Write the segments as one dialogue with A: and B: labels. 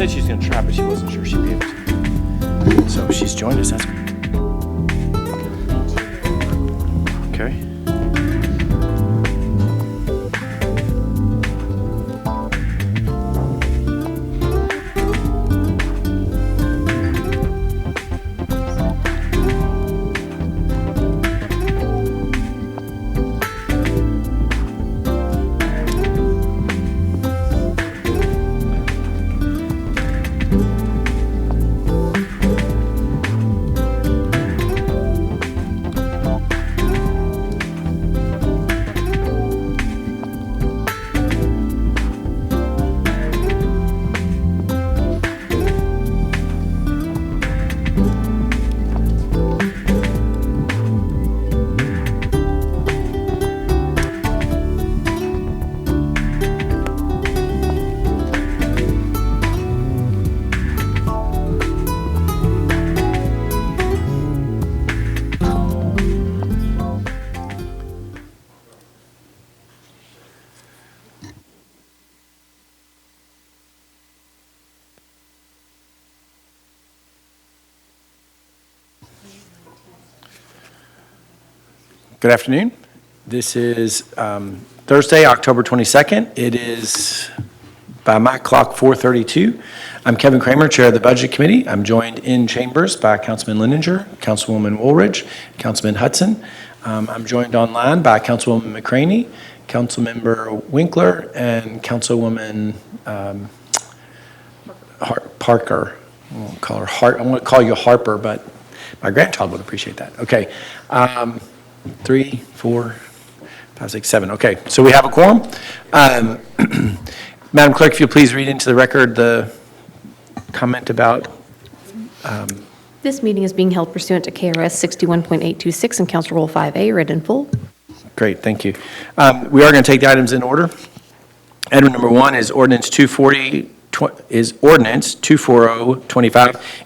A: said she was going to try, but she wasn't sure she'd be able to. So she's joined us. That's okay. Good afternoon. This is Thursday, October 22nd. It is, by my clock, 4:32. I'm Kevin Kramer, Chair of the Budget Committee. I'm joined in chambers by Councilman Lininger, Councilwoman Woolridge, Councilman Hudson. I'm joined online by Councilwoman McCraney, Councilmember Winkler, and Councilwoman Parker. I won't call her Hart. I want to call you Harper, but my grandchild would appreciate that. Okay. 3, 4, 5, 6, 7. Okay, so we have a quorum. Madam Clerk, if you'll please read into the record the comment about.
B: This meeting is being held pursuant to KRS 61.826 and Council Rule 5A, read in full.
A: Great, thank you. We are going to take the items in order. Item number 1 is Ordinance 24025.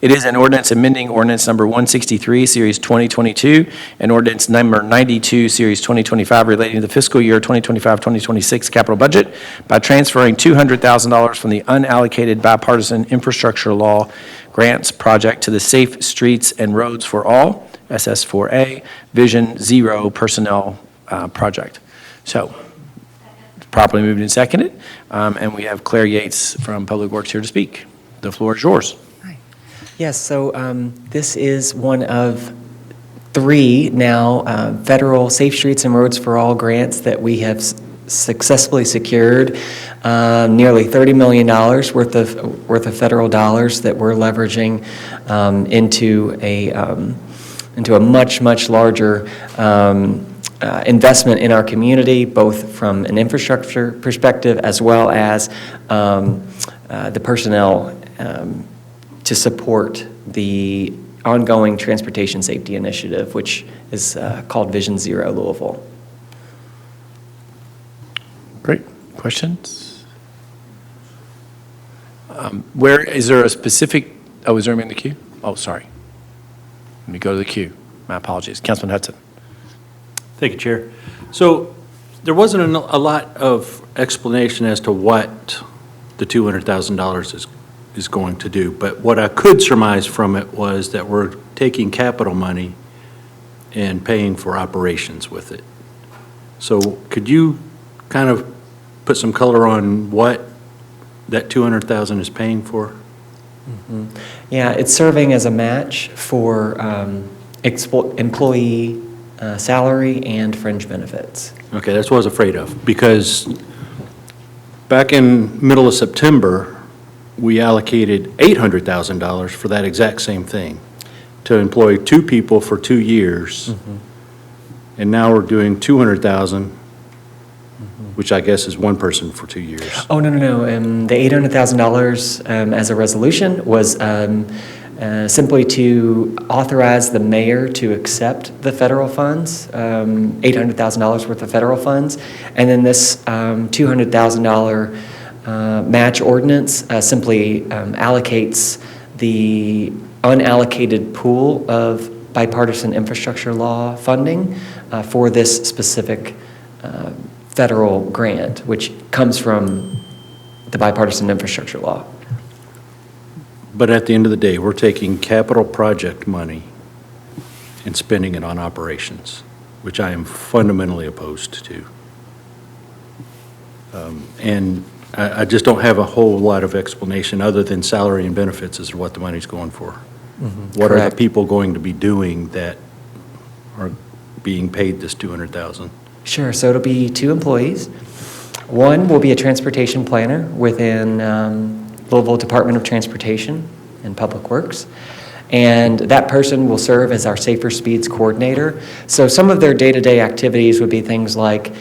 A: It is an ordinance amending ordinance number 163, series 2022, and ordinance number 92, series 2025, relating to the fiscal year 2025-2026 capital budget by transferring $200,000 from the unallocated bipartisan infrastructure law grants project to the Safe Streets and Roads for All, SS4A, Vision Zero personnel project. So, properly moved and seconded, and we have Claire Yates from Public Works here to speak. The floor is yours.
C: Hi. Yes, so this is one of 3 now federal Safe Streets and Roads for All grants that we have successfully secured. Nearly $30 million worth of federal dollars that we're leveraging into a much larger investment in our community, both from an infrastructure perspective as well as the personnel to support the ongoing transportation safety initiative, which is called Vision Zero Louisville.
A: Great. Questions? Where is there a specific, is there anybody in the queue? Oh, sorry. Let me go to the queue. My apologies. Councilman Hudson.
D: Thank you, Chair. So there wasn't a lot of explanation as to what the $200,000 is going to do, but what I could surmise from it was that we're taking capital money and paying for operations with it. So could you kind of put some color on what that $200,000 is paying for?
C: Mm-hmm. Yeah, it's serving as a match for employee salary and fringe benefits.
D: Okay, that's what I was afraid of, because back in middle of September, we allocated $800,000 for that exact same thing, to employ 2 people for 2 years, and now we're doing $200,000, which I guess is 1 person for 2 years.
C: Oh, no. The $800,000 as a resolution was simply to authorize the mayor to accept the federal funds, $800,000 worth of federal funds, and then this $200,000 match ordinance simply allocates the unallocated pool of bipartisan infrastructure law funding for this specific federal grant, which comes from the bipartisan infrastructure law.
D: But at the end of the day, we're taking capital project money and spending it on operations, which I am fundamentally opposed to. And I just don't have a whole lot of explanation other than salary and benefits is what the money's going for. What are the
C: Correct.
D: people going to be doing that are being paid this 200,000?
C: Sure, so it'll be 2 employees. One will be a transportation planner within Louisville Department of Transportation and Public Works. And that person will serve as our Safer Speeds coordinator. So some of their day-to-day activities would be things like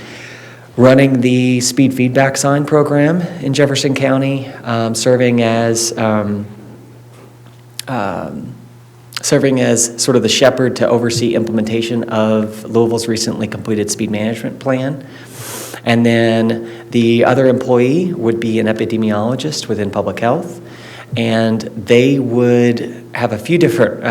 C: running the speed feedback sign program in Jefferson County, serving as sort of the shepherd to oversee implementation of Louisville's recently completed speed management plan. And then the other employee would be an epidemiologist within public health, and they would have a few different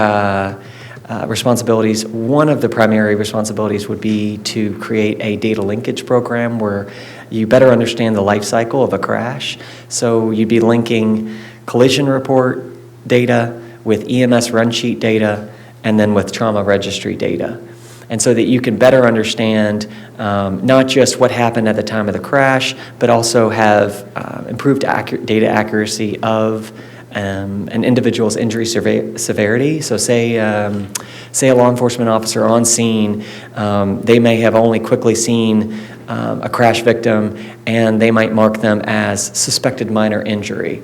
C: responsibilities. One of the primary responsibilities would be to create a data linkage program where you better understand the life cycle of a crash. So you'd be linking collision report data with EMS run sheet data and then with trauma registry data. And so that you can better understand not just what happened at the time of the crash, but also have improved data accuracy of an individual's injury severity. So say a law enforcement officer on scene, they may have only quickly seen a crash victim, and they might mark them as suspected minor injury.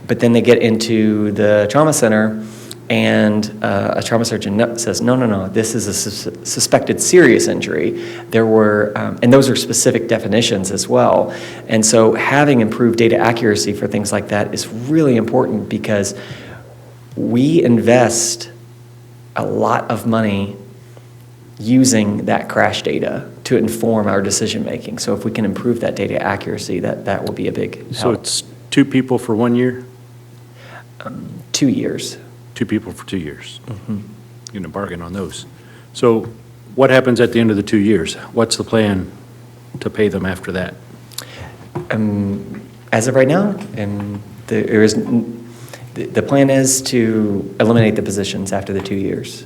C: But then they get into the trauma center, and a trauma surgeon says, no, this is a suspected serious injury. There were, and those are specific definitions as well. And so having improved data accuracy for things like that is really important, because we invest a lot of money using that crash data to inform our decision making. So if we can improve that data accuracy, that will be a big help.
D: So it's 2 people for 1 year?
C: 2 years.
D: 2 people for 2 years. Getting a bargain on those. So what happens at the end of the 2 years? What's the plan to pay them after that?
C: As of right now, the plan is to eliminate the positions after the 2 years.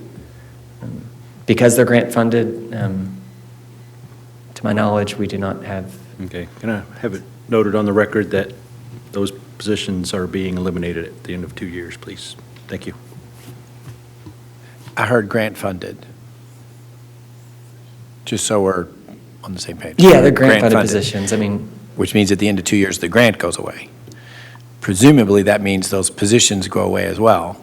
C: Because they're grant funded, to my knowledge, we do not have.
D: Okay, can I have it noted on the record that those positions are being eliminated at the end of 2 years, please? Thank you.
A: I heard grant funded. Just so we're on the same page.
C: Yeah, they're grant funded positions. I mean,
A: Which means at the end of 2 years, the grant goes away. Presumably, that means those positions go away as well.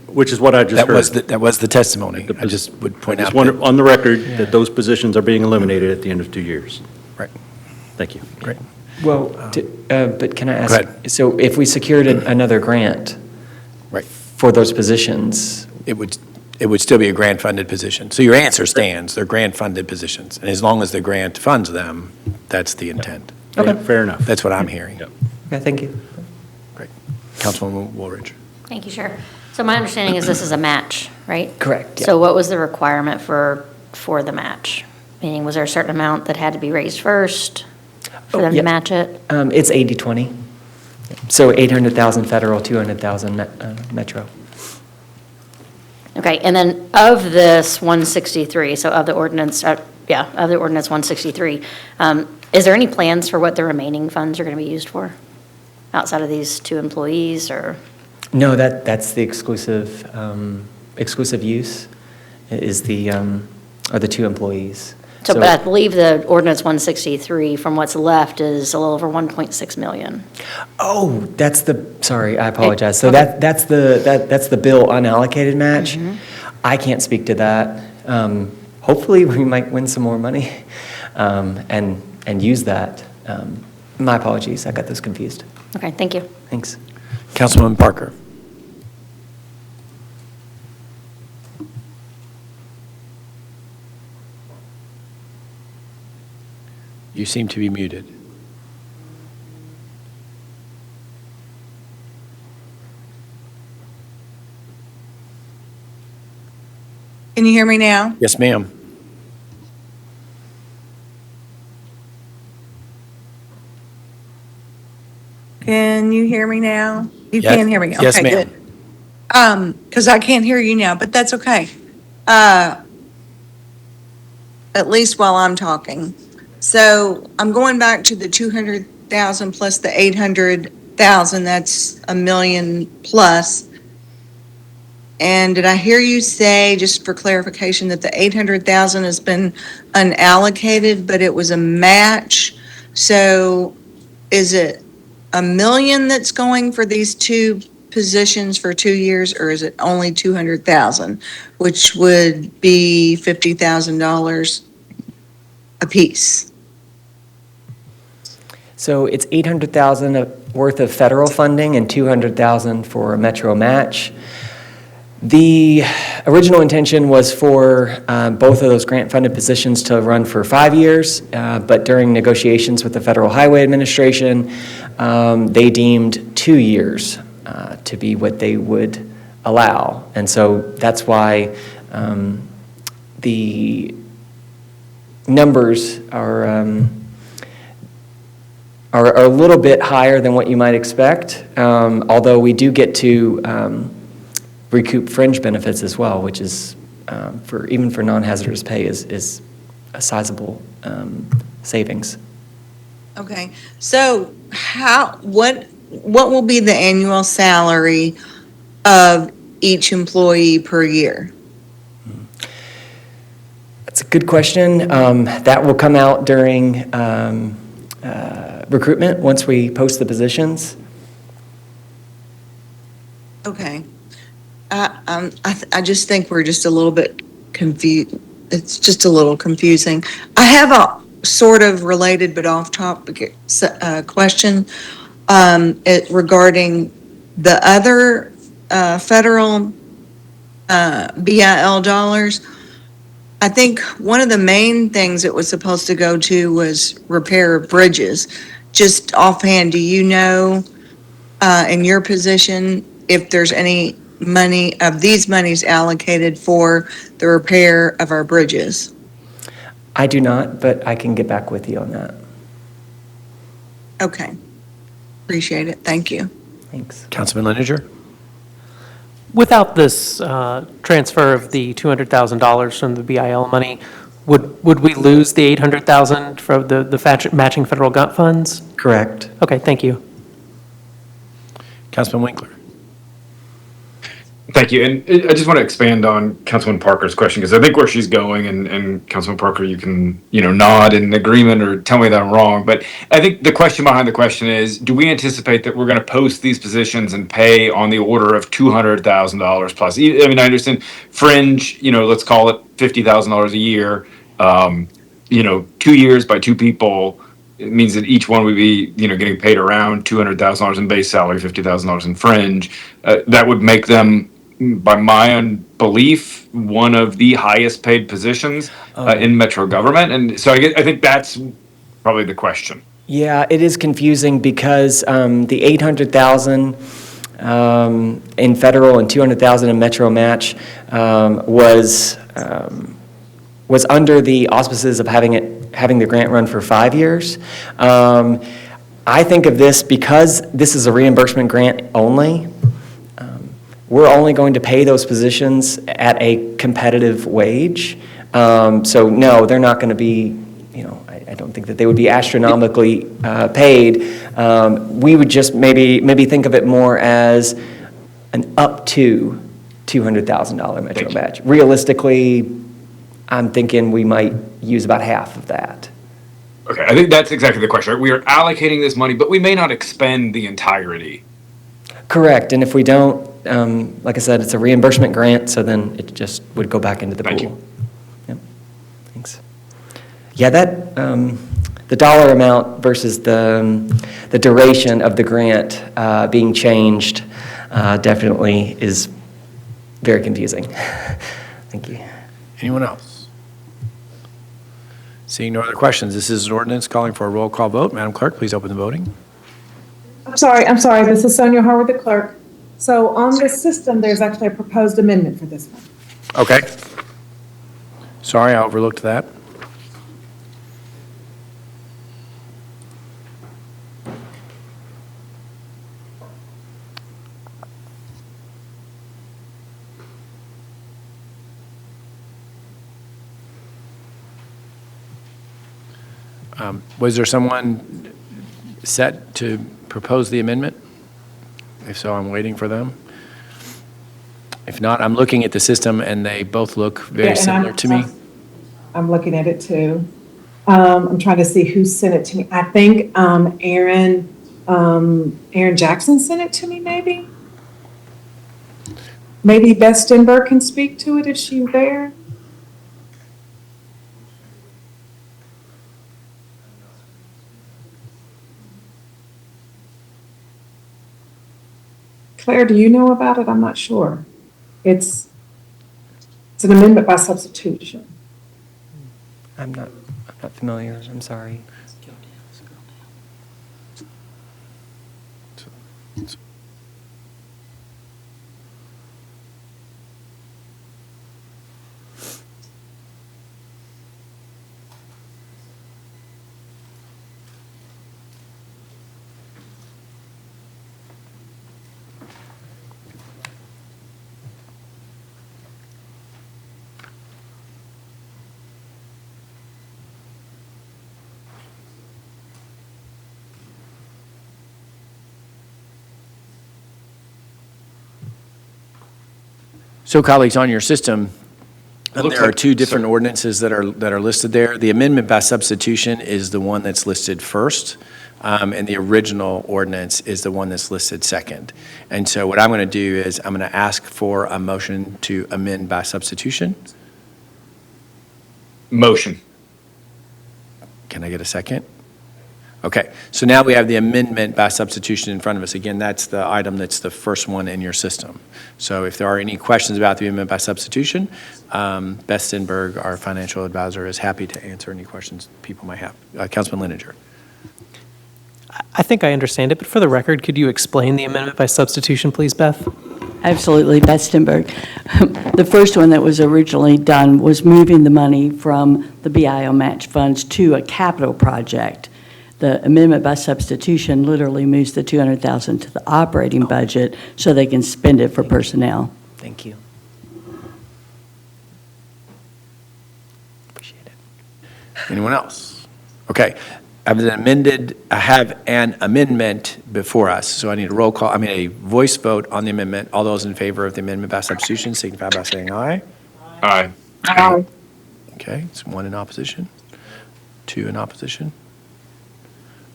D: Which is what I just heard.
A: That was the testimony. I just would point out.
D: Just want on the record that those positions are being eliminated at the end of 2 years.
A: Right.
D: Thank you.
A: Great.
C: well, but can I ask?
A: Go ahead.
C: So if we secured another grant
A: Right.
C: for those positions,
A: It would still be a grant-funded position. So your answer stands, they're grant-funded positions. And as long as the grant funds them, that's the intent.
C: Okay.
D: Fair enough.
A: That's what I'm hearing.
D: Yep.
C: okay, thank you.
A: Great. Councilwoman Woolridge.
E: Thank you, Chair. So my understanding is this is a match, right?
C: Correct, yeah.
E: So what was the requirement for the match? Meaning, was there a certain amount that had to be raised first for them
C: yeah.
E: to match it?
C: It's 80-20. So 800,000 federal, 200,000 metro.
E: Okay, and then of this 163, so of the ordinance, of the ordinance 163, is there any plans for what the remaining funds are going to be used for? Outside of these 2 employees, or?
C: No, that's the exclusive use are the 2 employees.
E: So, but I believe the ordinance 163, from what's left, is a little over 1.6 million.
C: Oh, sorry, I apologize. So
E: Okay.
C: that's the bill unallocated match. I can't speak to that. Hopefully, we might win some more money and use that. My apologies, I got those confused.
E: Okay, thank you.
C: Thanks.
A: Councilwoman Parker. You seem to be muted.
F: Can you hear me now?
A: Yes, ma'am.
F: Can you hear me now? You
A: Yes.
F: can hear me.
A: Yes,
F: Okay,
A: ma'am.
F: good. Because I can't hear you now, but that's okay. At least while I'm talking. So I'm going back to the 200,000 plus the 800,000, that's a million plus. And did I hear you say, just for clarification, that the 800,000 has been unallocated, but it was a match? So is it a million that's going for these two positions for 2 years, or is it only 200,000, which would be $50,000 apiece?
C: So it's 800,000 worth of federal funding and 200,000 for a Metro match. The original intention was for both of those grant-funded positions to run for 5 years, but during negotiations with the Federal Highway Administration, they deemed 2 years to be what they would allow. And so that's why the numbers are a little bit higher than what you might expect, although we do get to recoup fringe benefits as well, which is, even for non-hazardous pay, is a sizable savings.
F: Okay, so what will be the annual salary of each employee per year?
C: That's a good question. That will come out during recruitment, once we post the positions.
F: Okay. I just think we're just a little bit confused. It's just a little confusing. I have a sort of related but off-topic question regarding the other federal BIL dollars. I think one of the main things it was supposed to go to was repair of bridges. Just offhand, do you know in your position if there's any money of these monies allocated for the repair of our bridges?
C: I do not, but I can get back with you on that.
F: Okay. Appreciate it. Thank you.
C: Thanks.
A: Councilman Linenger?
G: Without this transfer of the $200,000 from the BIL money, would we lose the $800,000 from the matching federal gut funds?
C: Correct.
G: Okay, thank you.
A: Councilman Winkler?
H: Thank you. And I just want to expand on Councilman Parker's question, because I think where she's going, and Councilman Parker, you can, nod in agreement or tell me that I'm wrong. But I think the question behind the question is, do we anticipate that we're going to post these positions and pay on the order of $200,000 plus? I mean, I understand fringe, let's call it $50,000 a year. 2 years by two people, it means that each one would be, getting paid around $200,000 in base salary, $50,000 in fringe. That would make them, by my own belief, one of the highest paid positions in metro government. And so I think that's probably the question.
C: Yeah, it is confusing because the 800,000 in federal and 200,000 in metro match was under the auspices of having the grant run for 5 years. I think of this because this is a reimbursement grant only. We're only going to pay those positions at a competitive wage. So no, they're not going to be, I don't think that they would be astronomically paid. We would just maybe think of it more as an up to $200,000 metro match. Realistically, I'm thinking we might use about half of that.
H: Okay, I think that's exactly the question. We are allocating this money, but we may not expend the entirety.
C: Correct, and if we don't, like I said, it's a reimbursement grant, so then it just would go back into the pool.
H: Thank you.
C: Yep, thanks. Yeah, that, the dollar amount versus the duration of the grant being changed definitely is very confusing. Thank you.
A: Anyone else? Seeing no other questions, this is an ordinance calling for a roll call vote. Madam Clerk, please open the voting.
I: I'm sorry. This is Sonia Harwood, the clerk. So on this system, there's actually a proposed amendment for this one.
A: Okay. Sorry, I overlooked that. Was there someone set to propose the amendment? If so, I'm waiting for them. If not, I'm looking at the system, and they both look
I: Yeah,
A: very
I: and
A: similar to me.
I: I'm looking at it too. I'm trying to see who sent it to me. I think, Aaron Jackson sent it to me, maybe? Maybe Beth Stenberg can speak to it if she's there. Claire, do you know about it? I'm not sure. It's an amendment by substitution.
C: I'm not familiar, I'm sorry.
A: So colleagues, on your system,
H: It looks
A: there are
H: like-
A: two different ordinances that are listed there. The amendment by substitution is the one that's listed first, and the original ordinance is the one that's listed second. And so what I'm going to do is I'm going to ask for a motion to amend by substitution.
H: Motion.
A: Can I get a second? Okay, so now we have the amendment by substitution in front of us. Again, that's the item that's the first one in your system. So if there are any questions about the amendment by substitution, Beth Stenberg, our financial advisor, is happy to answer any questions people might have. Councilman Linenger.
G: I think I understand it, but for the record, could you explain the amendment by substitution, please, Beth?
J: Absolutely, Beth Stenberg. The first one that was originally done was moving the money from the BIL match funds to a capital project. The amendment by substitution literally moves the $200,000 to the operating budget so they can spend it for personnel.
C: Thank you. Appreciate it.
A: Anyone else? Okay, I have an amendment before us, so I need a voice vote on the amendment. All those in favor of the amendment by substitution signify by saying aye.
H: Aye.
A: Okay, it's 1 in opposition, 2 in opposition.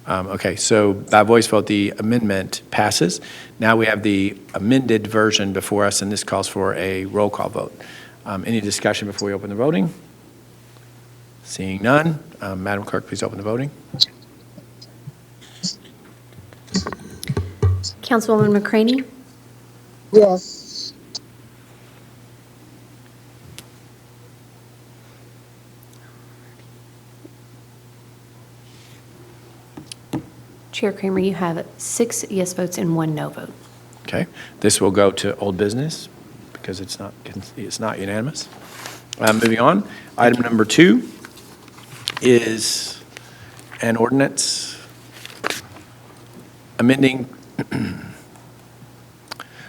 A: Okay, so by voice vote, the amendment passes. Now we have the amended version before us, and this calls for a roll call vote. Any discussion before we open the voting? Seeing none, Madam Clerk, please open the voting.
B: Councilwoman McCraney?
K: Yes.
B: Chair Kramer, you have 6 yes votes and 1 no vote.
A: Okay, this will go to old business because it's not unanimous. Moving on, item number 2 is an ordinance amending,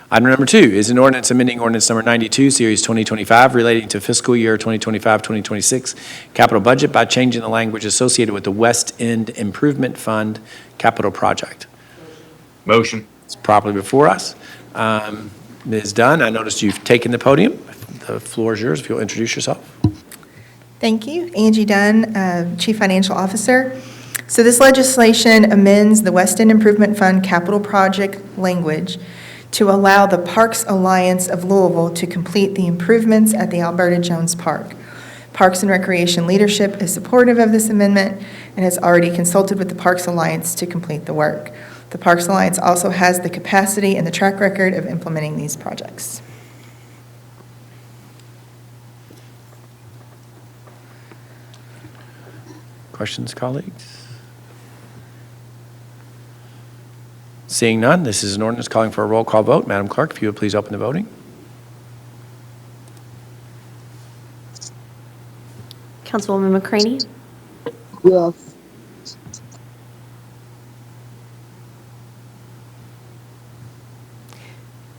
A: item number 2 is an ordinance amending ordinance number 92, series 2025, relating to fiscal year 2025-2026 capital budget by changing the language associated with the West End Improvement Fund capital project.
H: Motion.
A: It's properly before us. Ms. Dunn, I noticed you've taken the podium. The floor is yours if you'll introduce yourself.
L: Thank you. Angie Dunn, Chief Financial Officer. So this legislation amends the West End Improvement Fund capital project language to allow the Parks Alliance of Louisville to complete the improvements at the Alberta Jones Park. Parks and Recreation leadership is supportive of this amendment and has already consulted with the Parks Alliance to complete the work. The Parks Alliance also has the capacity and the track record of implementing these projects.
A: Questions, colleagues? Seeing none, this is an ordinance calling for a roll call vote. Madam Clerk, if you would please open the voting.
B: Councilwoman McCraney?
K: Yes.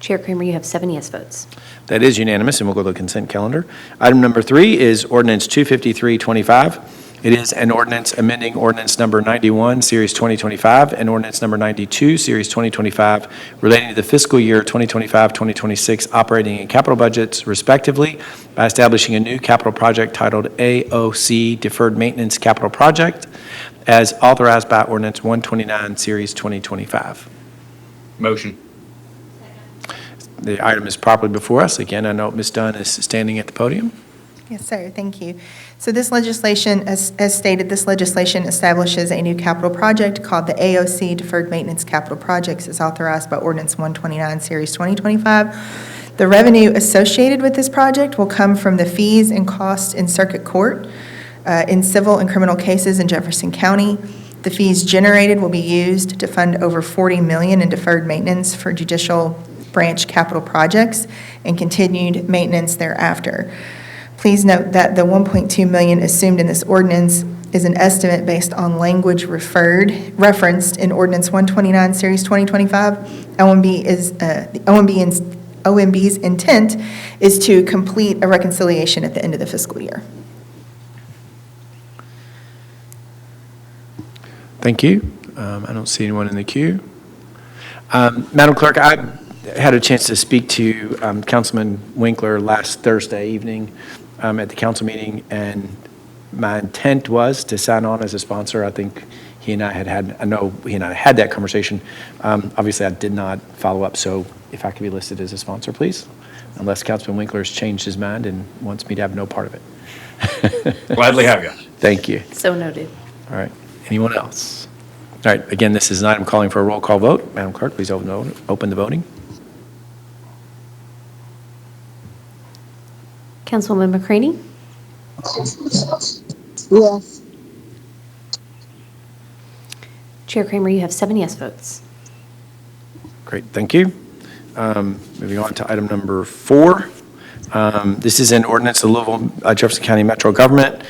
B: Chair Kramer, you have 7 yes votes.
A: That is unanimous, and we'll go to the consent calendar. Item number 3 is ordinance 25325, It is an ordinance amending ordinance number 91, Series 2025, and ordinance number 92, Series 2025, relating to the fiscal year 2025-2026 operating and capital budgets respectively, by establishing a new capital project titled AOC Deferred Maintenance Capital Project, as authorized by ordinance 129, Series 2025.
H: Motion.
A: The item is properly before us. Again, I know Ms. Dunn is standing at the podium.
L: Yes, sir, thank you. So this legislation, as stated, this legislation establishes a new capital project called the AOC Deferred Maintenance Capital Projects, as authorized by Ordinance 129, Series 2025. The revenue associated with this project will come from the fees and costs in circuit court in civil and criminal cases in Jefferson County. The fees generated will be used to fund over $40 million in deferred maintenance for judicial branch capital projects and continued maintenance thereafter. Please note that the $1.2 million assumed in this ordinance is an estimate based on language referenced in Ordinance 129, Series 2025. OMB's intent is to complete a reconciliation at the end of the fiscal year.
A: Thank you. I don't see anyone in the queue. Madam Clerk, I had a chance to speak to Councilman Winkler last Thursday evening at the council meeting, and my intent was to sign on as a sponsor. I think I know he and I had that conversation. Obviously, I did not follow up, so if I could be listed as a sponsor, please, unless Councilman Winkler has changed his mind and wants me to have no part of it.
H: Gladly have you.
A: Thank you.
B: So noted.
A: All right. Anyone else? All right. Again, this is an item calling for a roll call vote. Madam Clerk, please open the voting.
B: Councilwoman McCraney?
K: Yes.
B: Chair Kramer, you have 7 yes votes.
A: Great, thank you. Moving on to item number 4. This is an ordinance of Louisville, Jefferson County Metro Government,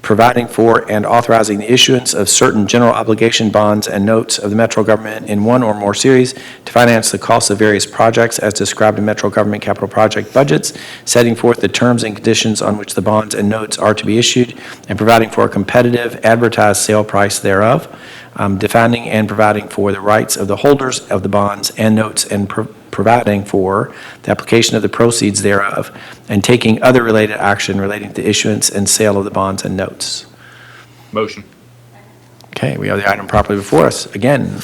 A: providing for and authorizing the issuance of certain general obligation bonds and notes of the Metro Government in one or more series to finance the costs of various projects as described in Metro Government capital project budgets, setting forth the terms and conditions on which the bonds and notes are to be issued, and providing for a competitive advertised sale price thereof, defining and providing for the rights of the holders of the bonds and notes, and providing for the application of the proceeds thereof, and taking other related action relating to issuance and sale of the bonds and notes.
H: Motion.
A: Okay, we have the item properly before us. Again,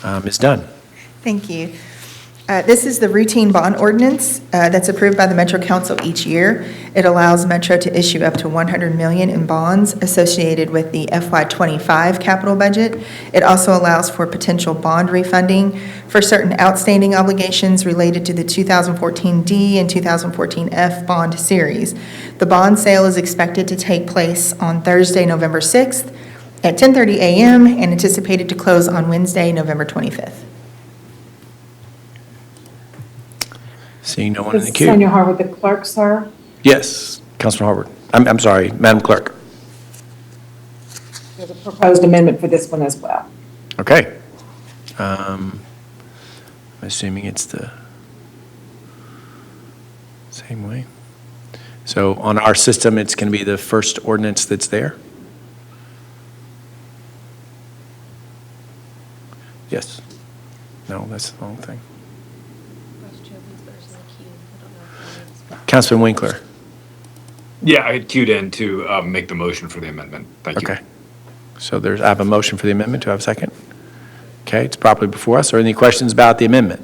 A: Ms. Dunn.
L: Thank you. This is the routine bond ordinance that's approved by the Metro Council each year. It allows Metro to issue up to $100 million in bonds associated with the FY25 capital budget. It also allows for potential bond refunding for certain outstanding obligations related to the 2014D and 2014F bond series. The bond sale is expected to take place on Thursday, November 6th at 10:30 a.m. and anticipated to close on Wednesday, November 25th.
A: Seeing no one in the queue.
I: Sonia Harwood, the clerk, sir.
A: Yes, Councilman Harvard. I'm sorry, Madam Clerk.
I: There's a proposed amendment for this one as well.
A: Okay. I'm assuming it's the same way. So on our system, it's going to be the first ordinance that's there? Yes. No, that's the wrong thing. Councilman Winkler.
H: Yeah, I had queued in to make the motion for the amendment. Thank you.
A: Okay. So I have a motion for the amendment. Do I have a second? Okay, it's properly before us. Are there any questions about the amendment?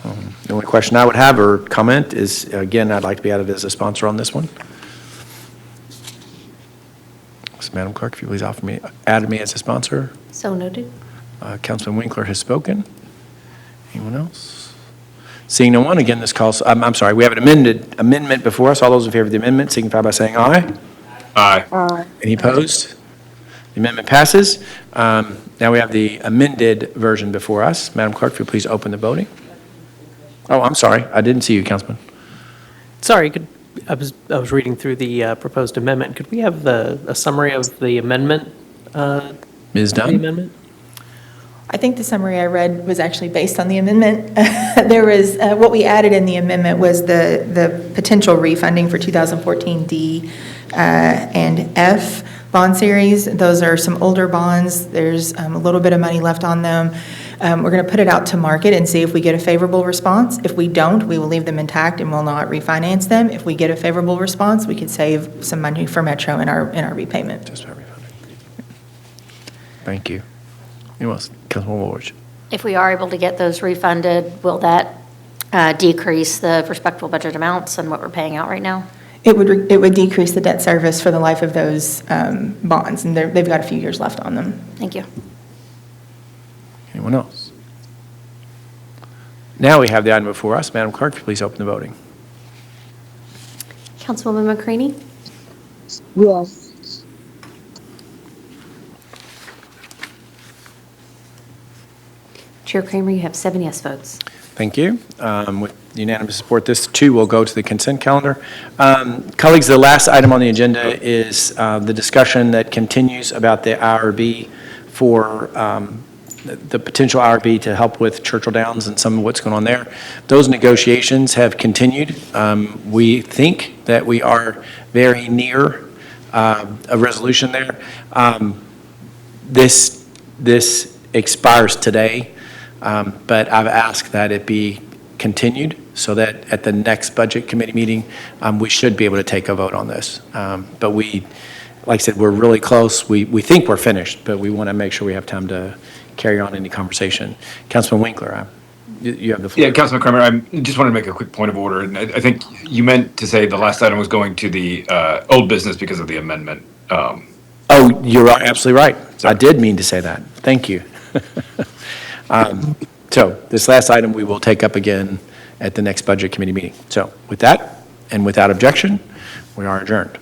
A: The only question I would have or comment is, again, I'd like to be added as a sponsor on this one. So, Madam Clerk, if you please add me as a sponsor.
B: So noted.
A: Councilman Winkler has spoken. Anyone else? Seeing no one, again, this calls, I'm sorry, we have an amendment before us. All those in favor of the amendment signify by saying aye.
H: Aye.
A: Any opposed? The amendment passes. Now we have the amended version before us. Madam Clerk, if you please open the voting. Oh, I'm sorry, I didn't see you, Councilman.
G: Sorry, I was reading through the proposed amendment. Could we have a summary of the amendment?
A: Ms.
G: The
A: Dunn?
G: amendment?
L: I think the summary I read was actually based on the amendment. There was, what we added in the amendment was the potential refunding for 2014D and F bond series. Those are some older bonds. There's a little bit of money left on them. We're going to put it out to market and see if we get a favorable response. If we don't, we will leave them intact and will not refinance them. If we get a favorable response, we could save some money for Metro in our repayment.
A: Just about refunded. Thank you. Anyone else? Councilwoman Ward.
E: If we are able to get those refunded, will that decrease the prospective budget amounts and what we're paying out right now?
L: It would decrease the debt service for the life of those bonds, and they've got a few years left on them.
E: Thank you.
A: Anyone else? Now we have the item before us. Madam Clerk, please open the voting.
B: Councilwoman McCraney?
K: Yes.
B: Chair Kramer, you have 7 yes votes.
A: Thank you. With unanimous support, this too will go to the consent calendar. Colleagues, the last item on the agenda is the discussion that continues about the IRB for the potential IRB to help with Churchill Downs and some of what's going on there. Those negotiations have continued. We think that we are very near a resolution there. This expires today. But I've asked that it be continued so that at the next Budget Committee meeting, we should be able to take a vote on this. But we, like I said, we're really close. We think we're finished, but we want to make sure we have time to carry on any conversation. Councilman Winkler, you have the floor.
H: Yeah, Councilman Kramer, I just want to make a quick point of order. And I think you meant to say the last item was going to the old business because of the amendment.
A: Oh, you're absolutely right. I did mean to say that. Thank you. So this last item we will take up again at the next Budget Committee meeting. So with that and without objection, we are adjourned.